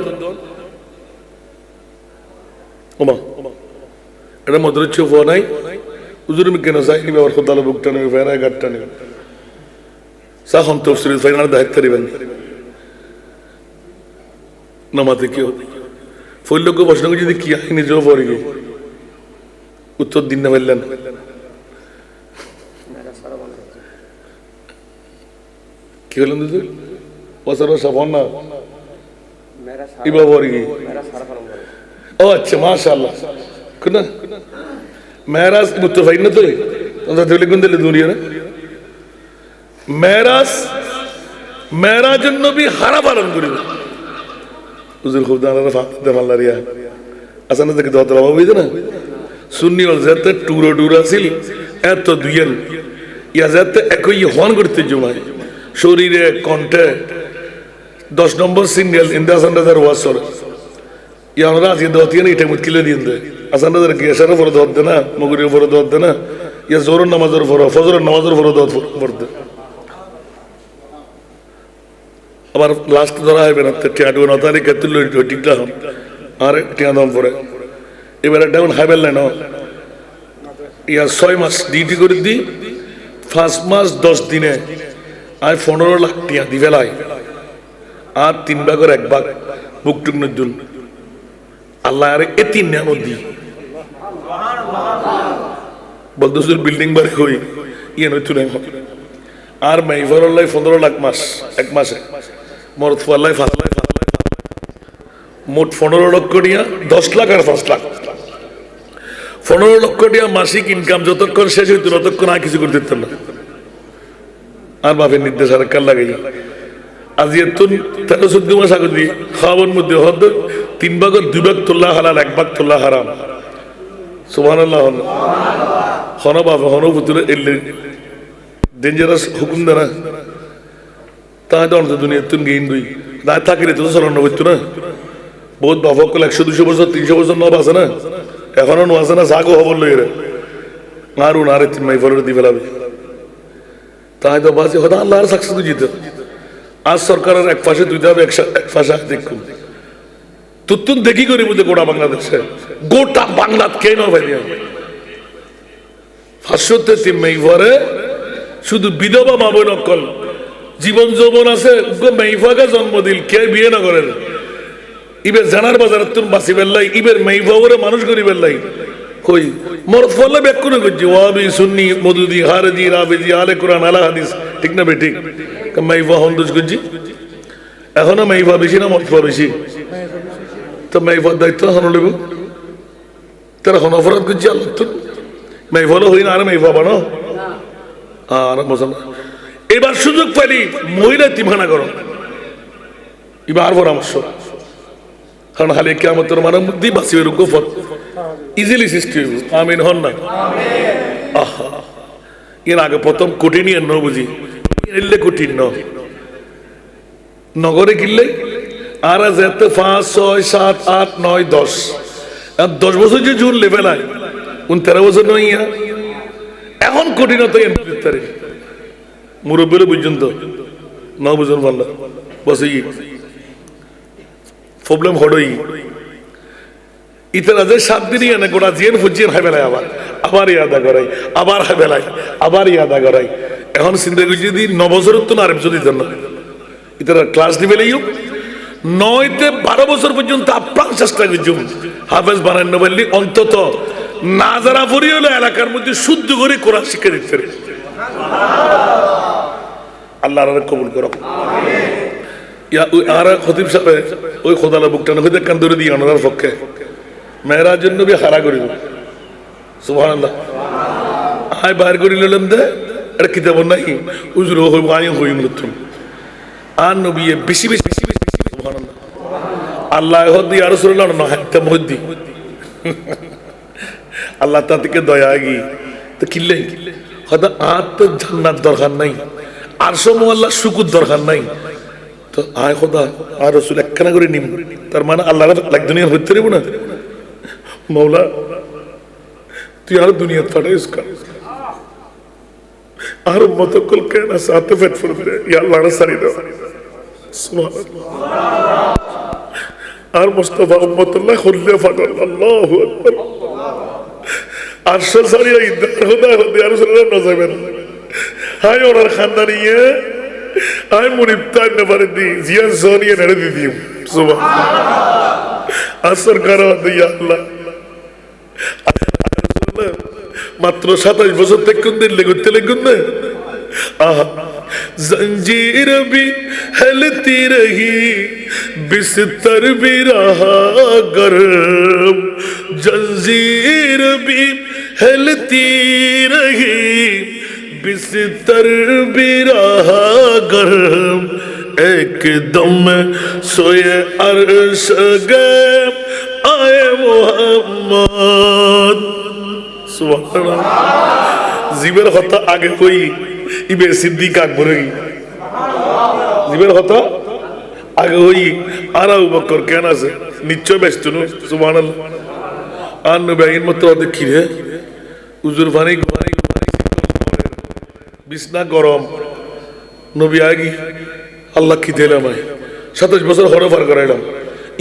ওমা এটা মধুর চোখ নাই হুজুর কেন চাই নিবে আবার খোদালো বুকটা নেবে ফেরায় গাটটা নেবে সাহন তফসিল ফাইনাল দায়িত্ব দিবেন নামাতে কি হবে ফৈল্যকে প্রশ্ন করে যদি কি আই নিজেও পড়ে গিয়ে উত্তর দিন না বললেন কি হলেন দুধ বছর সাফন না ইবা পড়ে গিয়ে। ও আচ্ছা মাশাআল্লাহ কুনা মেরাজ মুতফাইন না তো তোমরা দিলে কোন দিলে দুনিয়া না মেরাজের নবী হারা পালন করিব হুজুর খুব দাঁড়ানো ফাতে মাল্লারিয়া আসানা থেকে দত লাভ হইছে না সুন্নি ওয়াল যাতে টুরো আছিল এত দুইয়েন ইয়া যাতে একই হন করতে জমায় শরীরে কণ্ঠে 10 নম্বর সিঙ্গেল ইন্দাসান্দার ওয়াসর ইয়া আমরা আজকে দতিয়ে এটা মুশকিলে দিন দে আসান্দার কি এসারে ফরদ হতে না মগরির ফরদ হতে না ইয়া জোহর নামাজের ফরদ ফজরের নামাজের ফরদ পড়তে আবার লাস্ট ধরা হবে না টিয়াটু না তারিখ তুল ঠিকটা হন আর টিয়া দাম পরে এবারে ডাউন হাইবেল না ইয়া 6 মাস ডিউটি করে দি 5 মাস 10 দিনে আর 15 লাখ টিয়া দি ফেলাই আর 3 ভাগের 1 ভাগ বুকটুক নজুন আল্লাহ আরে এতি নিয়ামত দি বলদুসুর বিল্ডিং বাড়ি হই ইয়ে নতুন আর মাইফারল্লাহ 15 লাখ মাস 1 মাসে মরত ফাল্লাহ মোট 15 লক্ষ টিয়া 10 লাখ আর 5 লাখ 15 লক্ষ টিয়া মাসিক ইনকাম যতক্ষণ শেষ হইতো ততক্ষণ আর কিছু করতে দিতেন না আর বাপের নির্দেশ আর কাল লাগাই আজ এতুন 13-14 মাস আগে দিয়ে খাওয়ার মধ্যে হদ 3 ভাগের 2 ভাগ তোলা হালাল 1 ভাগ তোলা হারাম সুবহানাল্লাহ হন বাপ হন পুতুরে এলে ডেঞ্জারাস হুকুম দেনা তাই তো অন্ত দুনিয়া তুন গেইন দুই দায় থাকিলে তো চলন হইতো না বহুত বাপকল 100-200 বছর 300 বছর নব আছে না এখনো নো আছে না জাগো হবল লইরে মারু নারে তিন মাই ফলরে দি ফেলাবে তাই তো বাসে হদা আল্লাহর সাকসেস জিতে আজ সরকারের এক পাশে দুইটা হবে এক পাশে দেখুন তুতুন দেখি করি বুঝে গোটা বাংলাদেশে গোটা বাংলাত কেন ভাই দিয়া 500 মেই ভরে শুধু বিধবা মা বোন অকল জীবন যৌবন আছে মেইফাকে জন্ম দিল কে বিয়ে না করেন ইবের জানার বাজার তুমি বাঁচি বেল্লাই ইবের মেইফাওরে মানুষ করি বেল্লাই কই মরদ ফলে বেকুনে করছি ওয়াবি সুন্নি মদুদি হারজি রাবিজি আলে কোরআন আলা হাদিস ঠিক না বেঠিক মেইফা হন্দুজ করছি এখনো মেইফা বেশি না মরদ বেশি তো মেইফার দায়িত্ব হন লইব তারা হন অপরাধ করছি আল্লাহ তো মেইফালো হই না আর মেইফা বানো আর মশাল এবার সুযোগ পাইলি মহিলা তিমানা করো এবার পরামর্শ কারণ হালে কিয়ামতের মানব বুদ্ধি বাঁচিবে গোফর ইজিলি সৃষ্টি হইব আমিন হন না আহা এর আগে প্রথম কঠিন ন বুঝি এলে কঠিন নগরে কিনলে আর যেতে 5, 6, 7, 8, 9, 10 10 বছর যে জুন লেভেল আয় 13 বছর নইয়া এখন কঠিনতা এমনি মুরব্বীর পর্যন্ত ন বুঝুন পারল বসে প্রবলেম হড়ই ইতারা যে 7 দিনই এনে গোটা জিয়েন ফুজিয়েন হাই বেলায় আবার ইয়াদা করাই আবার হাই বেলায় আবার ইয়াদা করাই এখন চিন্তা করছি যদি 9 বছরের তো আরেম যদি দেন না ইতারা ক্লাস দিবে 9 থেকে 12 বছর পর্যন্ত আপ্রাণ চেষ্টা করছি হাফেজ বানানো বললি অন্তত না যারা পড়ি হলো এলাকার মধ্যে শুদ্ধ করে কোরআন শিক্ষা দিতে পারে। আল্লাহ কবুল করো। আর খতিব সাহেব ওই খোদালা বুকটা নয় কান ধরে দিয়ে ওনার পক্ষে মেয়েরাজের নবী হারা করিল সুবহানাল্লাহ। আয় বাইর করে নিলাম দে এটা কিতাব নাই উজুর হইব আই হই মৃত্যু আর নবী বেশি বেশি বেশি বেশি সুবহানাল্লাহ। আল্লাহ হদি আর রাসূলুল্লাহ না হাত্তা মুদ্দি আল্লাহ তা থেকে দয়া গি তো কিল্লে হয়তো আর তো জান্নাত দরকার নাই আর সমু আল্লাহ শুকুর দরকার নাই তো আয় খোদা আর রাসূল একখানা করে নিম তার মানে আল্লাহ লাগ দুনিয়া হইতে পারবো না মৌলা তুই আর দুনিয়া পাঠাইস কা আর উম্মত কুল কেনা সাথে ফেট ফুরবে ইয়া আল্লাহ রা সারি দাও সুবহানাল্লাহ। আর মুস্তাফা উম্মতুল্লাহ খুললে ফাটাল আল্লাহু আকবার আরশাল সারিয়া ইদার খোদা খোদা আর রাসূলুল্লাহ নজাবেন হায় ওনার খানদানিয়ে আই মুনিব তাই না পারে দি জিয়া সোনিয়া নেড়ে দি দিও সুবহানাল্লাহ। আসর করো দিয়া আল্লাহ মাত্র 27 বছর থেকে কোন দিন লেগুতে লেগুন না আহা জঞ্জির भी हिलती रही बिस्तर भी रहा गर्म जंजीर भी हिलती रही बिस्तर भी रहा गर्म एकदम सोए अर्श गए आए मोहम्मद सुभान जीवेर কথা আগে কই ইবে সিদ্দিক আকবর জীবের কথা আগে হই আর আবু বকর কেন আছে নিশ্চয় ব্যস্ত নু সুবহানাল্লাহ। আর নবী এর মত দেখি রে উজুর পানি বিছনা গরম নবী আগি আল্লাহ কি দিলাম 27 বছর হরফার করাইলাম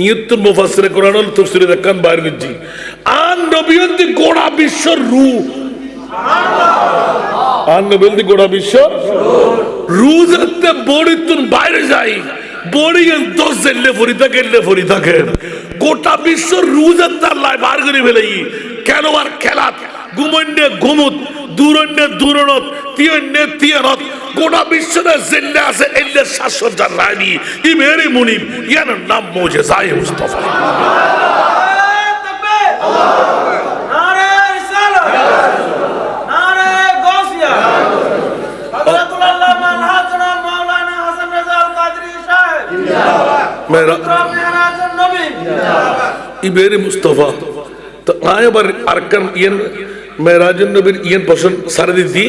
ইয়তুল মুফাসসিরে কোরআন তাফসীরে দেখান বাইর গজি আর নবীয়তি গোড়া বিশ্বর রূহ সুবহানাল্লাহ। আর নবীয়তি গোড়া বিশ্ব রুজতে বড়িতুন বাইরে যাই বড়ি 10 জেলে ফরি থাকে গোটা বিশ্ব রুজতে আল্লাহ বার করে ফেলাই কেন আর খেলাত গুমন্ডে গুমুত দূরন্ডে দূরনত তিয়ন্ডে তিয়নত গোটা বিশ্বতে জেলে আছে এল্লে শাশ্বজার রানী ইমেরি মুনিব ইয়ার নাম মুজিজায়ে মুস্তাফা ইবেরে মুস্তাফা তো আয়বার আরকান ইয়ান মেরাজুন নবীর ইয়ান পছন্দ সারা দিদি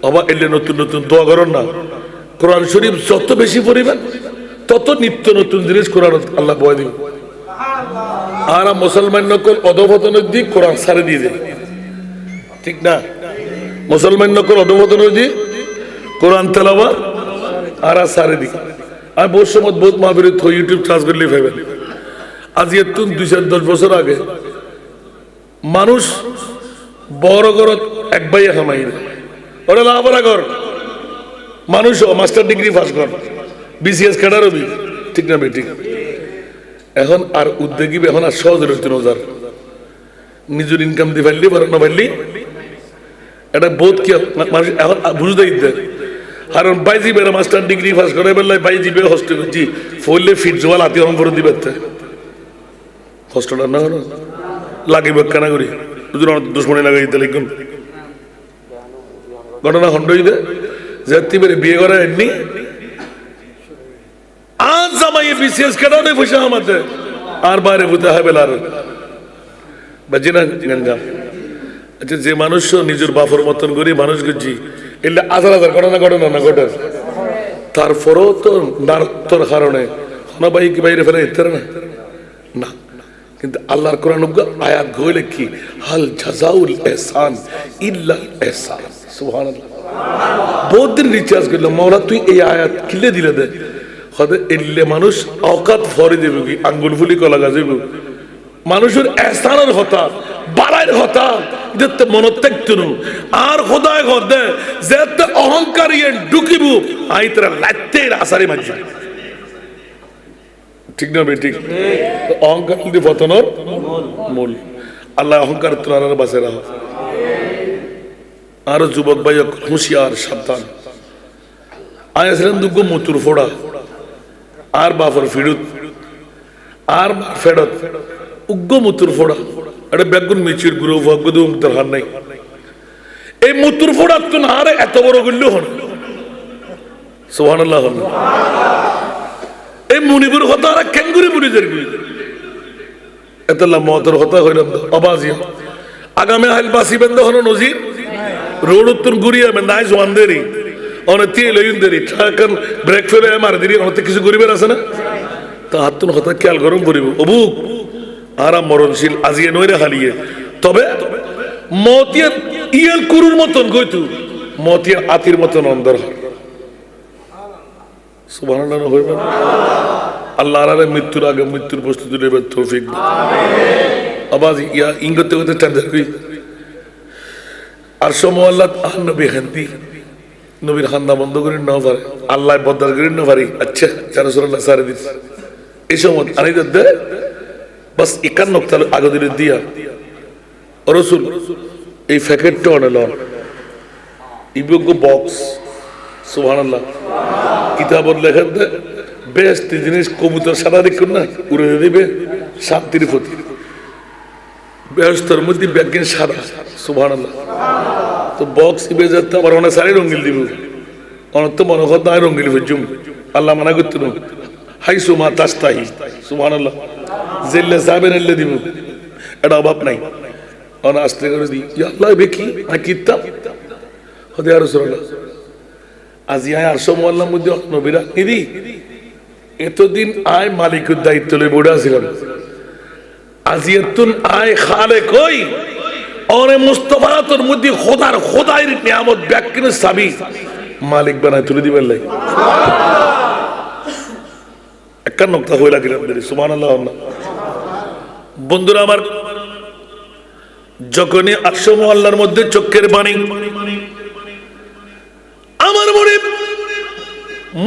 বাবা এলে নতুন নতুন দোয়া করেন না কোরআন শরীফ যত বেশি পড়িবেন তত নিত্য নতুন জিনিস কোরআন আল্লাহ বয় দিবেন। আর মুসলমান নকল অধপতনের দিক কোরআন সারা দিয়ে দেয় ঠিক না মুসলমান নকল অধপতনের দিক কোরআন তেলাওয়াত আর সারা দিক আমি বহুত সময় বহুত মাহফিল ইউটিউব চার্জ করলে ফেবেন আজ এতুন 210 বছর আগে মানুষ বড় ঘরত এক ভাইয়া খামাই ওরা লাভরা ঘর মানুষ মাস্টার ডিগ্রি পাস কর বিসিএস ক্যাডার হবি ঠিক না বেঠিক এখন আর উদ্যোগী এখন আর সহজ হইতে নজার নিজের ইনকাম দিয়ে ফেললি বড় না ফেললি এটা বহুত কি মানুষ এখন বুঝতে দিতে কারণ বাইজি বেড়ে মাস্টার ডিগ্রি পাস করে বেলায় বাইজি বেড়ে হোস্টেল করছি ফলে ফিট জোয়াল হাতি অঙ্ক করে দিবে হোস্টেলটা না লাগিবে কেনা করি দুশ্মনী লাগাই দিতে লিখুন ঘটনা খন্ড দে যে বেড়ে বিয়ে করা এমনি আজ জামাই বিসিএস কেটাও নেই পয়সা আমাদের আর বাইরে বুঝতে হবে আর বাজি না গঞ্জাম আচ্ছা যে মানুষ নিজের বাপর মতন করি মানুষ করছি এলে হাজার হাজার ঘটনা না ঘটে তারপরেও তো নারত্বর কারণে না ভাই কি বাইরে ফেলে ইত্যাদি না কিন্তু আল্লাহর কোরআন আয়াত গইলে কি হাল জাযাউল ইহসান ইল্লা ইহসান সুবহানাল্লাহ বহুত দিন রিচার্জ করলাম মাওলা তুই এই আয়াত কিলে দিলে দে হদে এলে মানুষ অকাত ফরে দেবে কি আঙ্গুল ফুলি কলা গাজিব মানুষের ইহসানের কথা বালাইর কথা যেতে মনত থাকতুন আর খোদায় খোদে যেতে অহংকার ইয়ে ঢুকিব আইতরা লাইতে আসারি মাঝে ঠিক না বেঠিক? অহংকার কিন্তু পতনের মূল। আল্লাহ অহংকার তোলার বাঁচে রাখো। আরো যুবক ভাই হুঁশিয়ার, সাবধান। আয়াছিলেন দুগ্গ মতুর ফোড়া আর বাফর ফিরুত আর ফেরত উগ্গ মতুর ফোড়া এটা বেগুন মিচির গুরু ভগদ মুক্তার হার নাই। এই মতুর ফোড়া তো না আরে এত বড় গুল্য হন সুবহানাল্লাহ। এই মুনিবুর হতা আর ক্যাঙ্গুরি মুনিদের গুলি এতলা মতর হতা হইলাম অবাজিয়া আগামী হাইল বাসি বেন্দ হন নজির রোড উত্তর গুরিয়া মে নাই জওয়ানদেরই অনেক তেল হইন্দেরই ট্রাকন ব্রেক ফেলে মার দিরি অনেক কিছু গরিবের আছে না তা হাতুন হতা খেয়াল গরম করিব অবুক আরাম মরণশীল আজিয়ে নইরে হালিয়ে। তবে মতিয়ার ইয়েল কুরুর মতন গইতু মতিয়ার আতির মতন অন্দর সুবহানাল্লাহ হইবে। আল্লাহ আলারে মৃত্যুর আগে মৃত্যুর প্রস্তুতি নেবে তৌফিক আবাজ ইয়া ইঙ্গতে গতে টান্দার কই আর সমআল্লাহ নবী হান্দি নবীর খান্দা বন্ধ করেন না পারে আল্লাহ বদার করেন না পারি। আচ্ছা ইয়া রাসূলুল্লাহ সারে দিস এই সময় আনি দে বাস 51 তার আগে দিলে দিয়া রাসূল এই প্যাকেটটা আনলো ইবুক বক্স সুবহানাল্লাহ কিতাবত লেখা দে বেস্ট জিনিস কবুতর সাদা দেখুন না উড়ে দিবে শান্তির প্রতি বেহস্তের মধ্যে ব্যাগিন সাদা সুবহানাল্লাহ। তো বক্স ইবে যাতে আবার অনেক সারি রঙিল দিব অনেক তো মনে কথা রঙিল হইজুম আল্লাহ মানা করতে নো হাই সুমা তাস্তাহি সুবহানাল্লাহ জেলে সাবেন এলে দিব এটা অভাব নাই অন আস্তে করে দি ইয়া আল্লাহ বেকি না কিতাব হদে আর রাসূলুল্লাহ আজি আয় আর সমআল্লাহর মধ্যে নবীরা নিদি এতদিন আয় মালিকের দায়িত্ব লই বড়া ছিলাম আজি এতুন আয় খালে কই ওরে মুস্তাফা তোর মধ্যে খোদার নিয়ামত ব্যাকিন সাবি মালিক বানায় তুলে দিবেন লাই একটা নকতা হইলা গেল সুবহানাল্লাহ। বন্ধুরা আমার যখনই আটশো আল্লাহর মধ্যে চোখের বাণী আমার মনে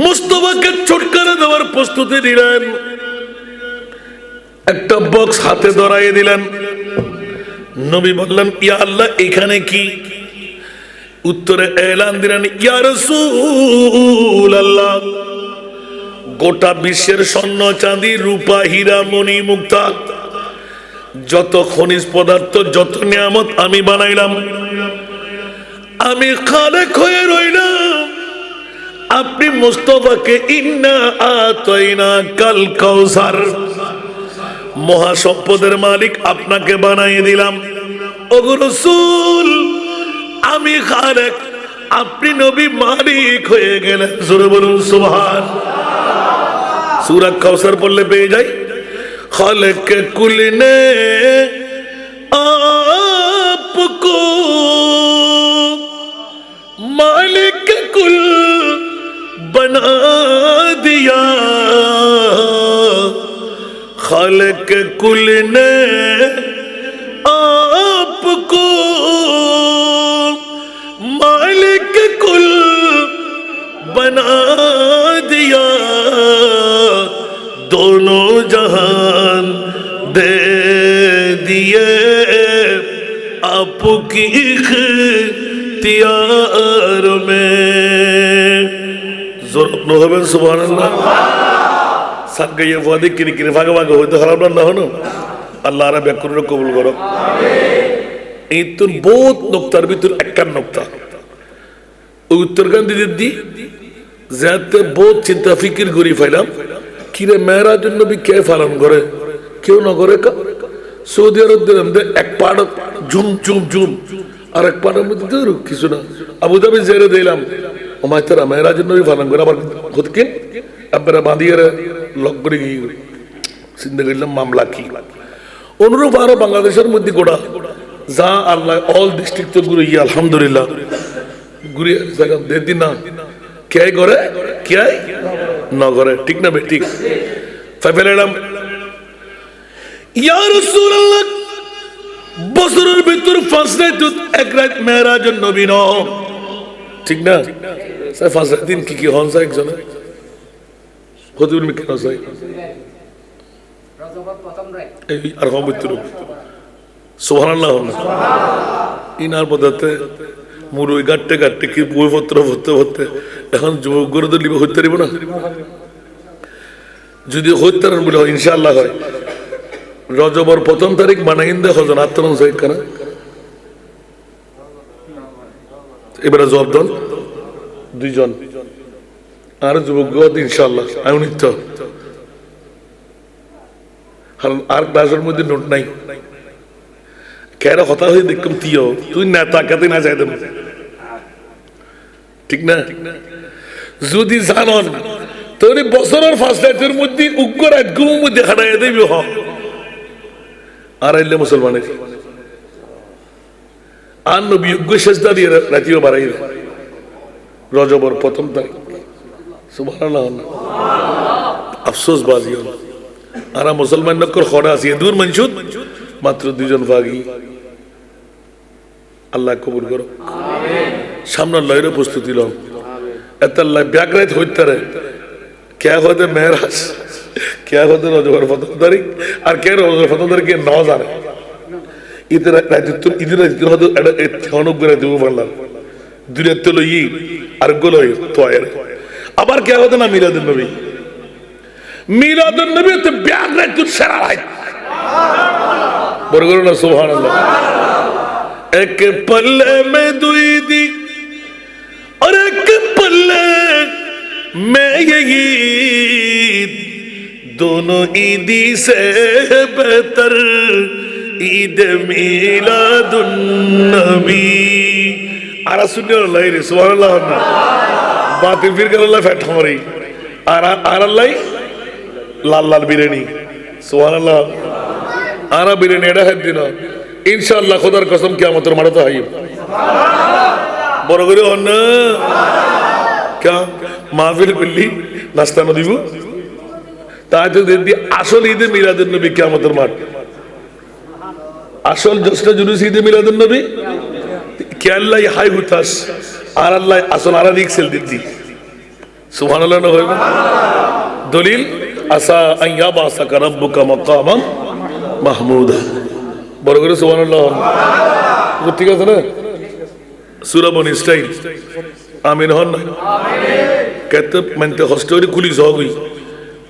মুস্তাফাকে ছুটকারা দেওয়ার প্রস্তুতি দিলেন একটা বক্স হাতে ধরাইয়ে দিলেন নবী বললেন ইয়া আল্লাহ এখানে কি উত্তরে এলান দিলেন ইয়া রাসূলুল্লাহ গোটা বিশ্বের স্বর্ণ চাঁদি রূপা হীরা মণি মুক্তা যত খনিজ পদার্থ যত নিয়ামত আমি বানাইলাম আমি খালেক হয়ে রইলাম আপনি মুস্তাফাকে ইন্না আতাইনা কাল কাউসার মহাসম্পদের মালিক আপনাকে বানাই দিলাম ওগো রাসূল আমি খালেক আপনি নবী মালিক হয়ে গেলেন জোরে বলুন সুবহান। সূরা কাউসার পড়লে পেয়ে যাই খালেক কুল নে আপকো मालिक कुल बना दिया खालिक कुल ने आपको मालिक कुल बना दिया दोनों जहान दे दिए आपकी इख्तियार में जोर न होবেন সুবহানাল্লাহ সাগয়ে ওয়াদে কিরি কিরি ভাগ ভাগ হইতে খারাপ না হনো আল্লাহ রা ব্যাকরণ কবুল করো আমিন। এই তো বহুত নকতার ভিতর একটা নকতা ওই উত্তরগান দিদি যাতে বহুত চিন্তা ফিকির করি ফাইলাম কিরে মেরাজুন নবী কে পালন করে কেউ না করে সৌদি আরব দিলাম এক পাড় ঝুম ঝুম ঝুম আর এক পাড়ের মধ্যে কিছু না আবুধাবি জেরে দিলাম ওমায় তারা মেরাজুন নবী পালন করে আবার খুদকে আপনারা বাঁধিয়ে লক করে গিয়ে চিন্তা করলাম মামলা কি অনুরূপ আরো বাংলাদেশের মধ্যে গোড়া যা আল্লাহ অল ডিস্ট্রিক্ট ঘুরে গিয়ে আলহামদুলিল্লাহ ঘুরে দেখি না কে করে কে না করে ঠিক না ঠিক ফেলেলাম ইয়া রাসূলুল্লাহ বছরের ভিতর ফার্স্ট নাইট এক রাত মেরাজুন নবী ন ঠিক না স্যার ফার্স্ট দিন কি কি হন যায় একজনে কতদিন কেন যায় এই আর হবিত্র সুবহানাল্লাহ ইনার পদার্থে মুরুই গাট্টে গাট্টে কি বইপত্র ভরতে ভরতে এখন যুবক গরু তো লিবে হইতে পারিব না যদি হইতে বলে ইনশাআল্লাহ হয় রজবর 1 তারিখ মানাইন্দে হজন আত্মন কেনা এবারে জবাব দেন 2 জন আর যুবক ইনশাআল্লাহ আমি নিত্য আর ক্লাসের মধ্যে নোট নাই কেন কথা হয়ে দেখলাম তুই না তাকাতে না চাই দেব ঠিক না যদি জানন তোর বছরের ফার্স্ট রাতের মধ্যে উগ্র রাত ঘুমের মধ্যে হারাই দেবি হ আর আইলে মুসলমানের আর নবী উগ্র শেষদা দিয়ে রাতিও বাড়াই রজবর 1 তারিখ সুবহানাল্লাহ আফসোস বাজি হল আর মুসলমান নকর খড়া আছে দূর মনসুদ মাত্র 2 জন ভাগী আল্লাহ কবুল করো সামনে লয়ের প্রস্তুতি লও এত ব্যাকরাত হইতে রে কে হতে মেহরাজ কে হতে রজবর 1 তারিখ আর কে রজবর 1 তারিখে ন জানে ঈদের রাতে ঈদের রাতে হতে অনুগ্রহ দেব বললাম দূরে তো লই আর গোলই তোয়ের আবার কে হতে না মিলাদুন নবী তো ব্যাকরাত তুই সেরা ভাই বড় করো না সুবহানাল্লাহ एक पल्ले में दुई दी और एक पल्ले में ये ईद दोनों ईदी से बेहतर ईद मिलादुन नबी आरा सुनने वाला है सुभान अल्लाह ना बातें फिर कर अल्लाह फैट हमारी आरा अल्लाह लाल लाल बिरयानी सुभान अल्लाह आरा बिरयानी एड़ा है दिना इंशाअल्लाह खुदार कसम कियामतेर माठे तो आइयो बड़ करे हन ना क्या महफिल करली नास्ता न দিব তাই তো দেখবি আসল ঈদে মিলাদুন নবী কিয়ামতের মাঠ আসল জশ্ন জুলুস ঈদে মিলাদুন নবী কে আল্লাহ হাই হুতাস আর আল্লাহ আসল আর রিক্সেল দিদি সুবহানাল্লাহ না হইবে দলিল আসা আন ইয়াবাসাকা রাব্বুকা মাকামান মাহমুদা বড় করে সুবহানাল্লাহ ঠিক আছে না সূরা বনি ইসরাইল আমিন হন না কত মানতে হস্টোরি কুলি জগই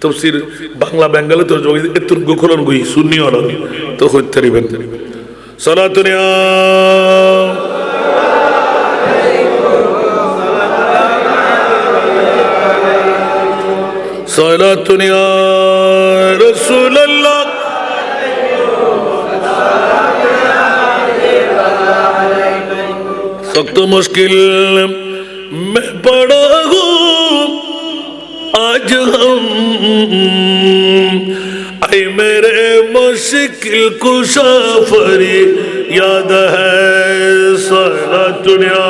তাফসীর বাংলা বাঙ্গালে তো জগই এত গোখলন গই সুন্নি হল তো হইতে রিবেন সালাতুন ইয়া সালাতুন ইয়া রাসূলুল্লাহ तो मुश्किल में पड़ा हूँ आज हम आई मेरे मुश्किल कुशा फरी याद है सारा दुनिया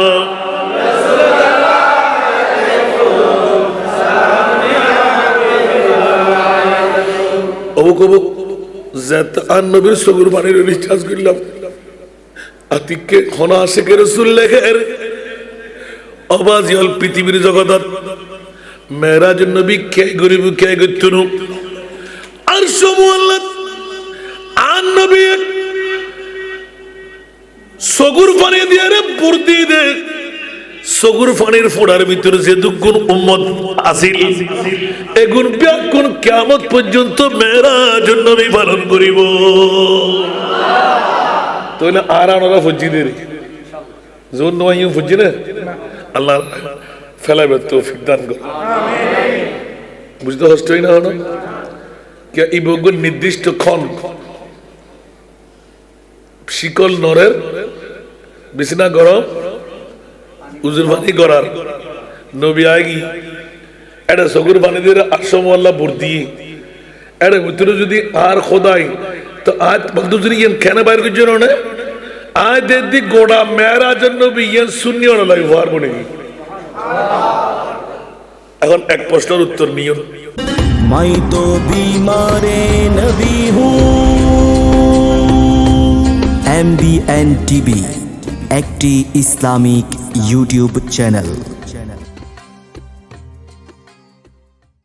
कबो ज़त आन नबीर सगुर बानी रिचार्ज करलाम আতিককে খনা আশিক রাসূল লেখের আওয়াজ হল পৃথিবীর জগৎ মেরাজ নবী কে গরিব কে গতুনু আরশ মুআল্লাত আন নবী সগুর পানি দিয়ে রে বুর্দি দে সগুর পানির ফোড়ার ভিতরে যে দুগুণ উম্মত আসিল এগুণ ব্যাকুণ কিয়ামত পর্যন্ত মেরাজ নবী পালন করিব তোলে আরানরা ফজি দে জোন নয় ফজি না আল্লাহ ফেলাবে তৌফিক দান করুন আমিন বুঝতে হস্তই না হলো কি এই বগুন নির্দিষ্ট ক্ষণ শিকল নরের বিছনা গরম উজুর পানি গরার নবী আইগি এটা সগুর পানি দিয়ে আরশ আল্লাহ ভর্তি এটা ভিতরে যদি আর খোদাই तो आज बंदूजरी ये कहने बाहर कुछ जिन्होंने आज देती गोड़ा मेरा जन्नो भी ये सुन्नी होने लगी वार बनेगी अगर एक प्रश्न उत्तर नहीं हो मैं तो बीमारे नबी हूँ MBN TV একটি ইসলামিক ইউটিউব চ্যানেল।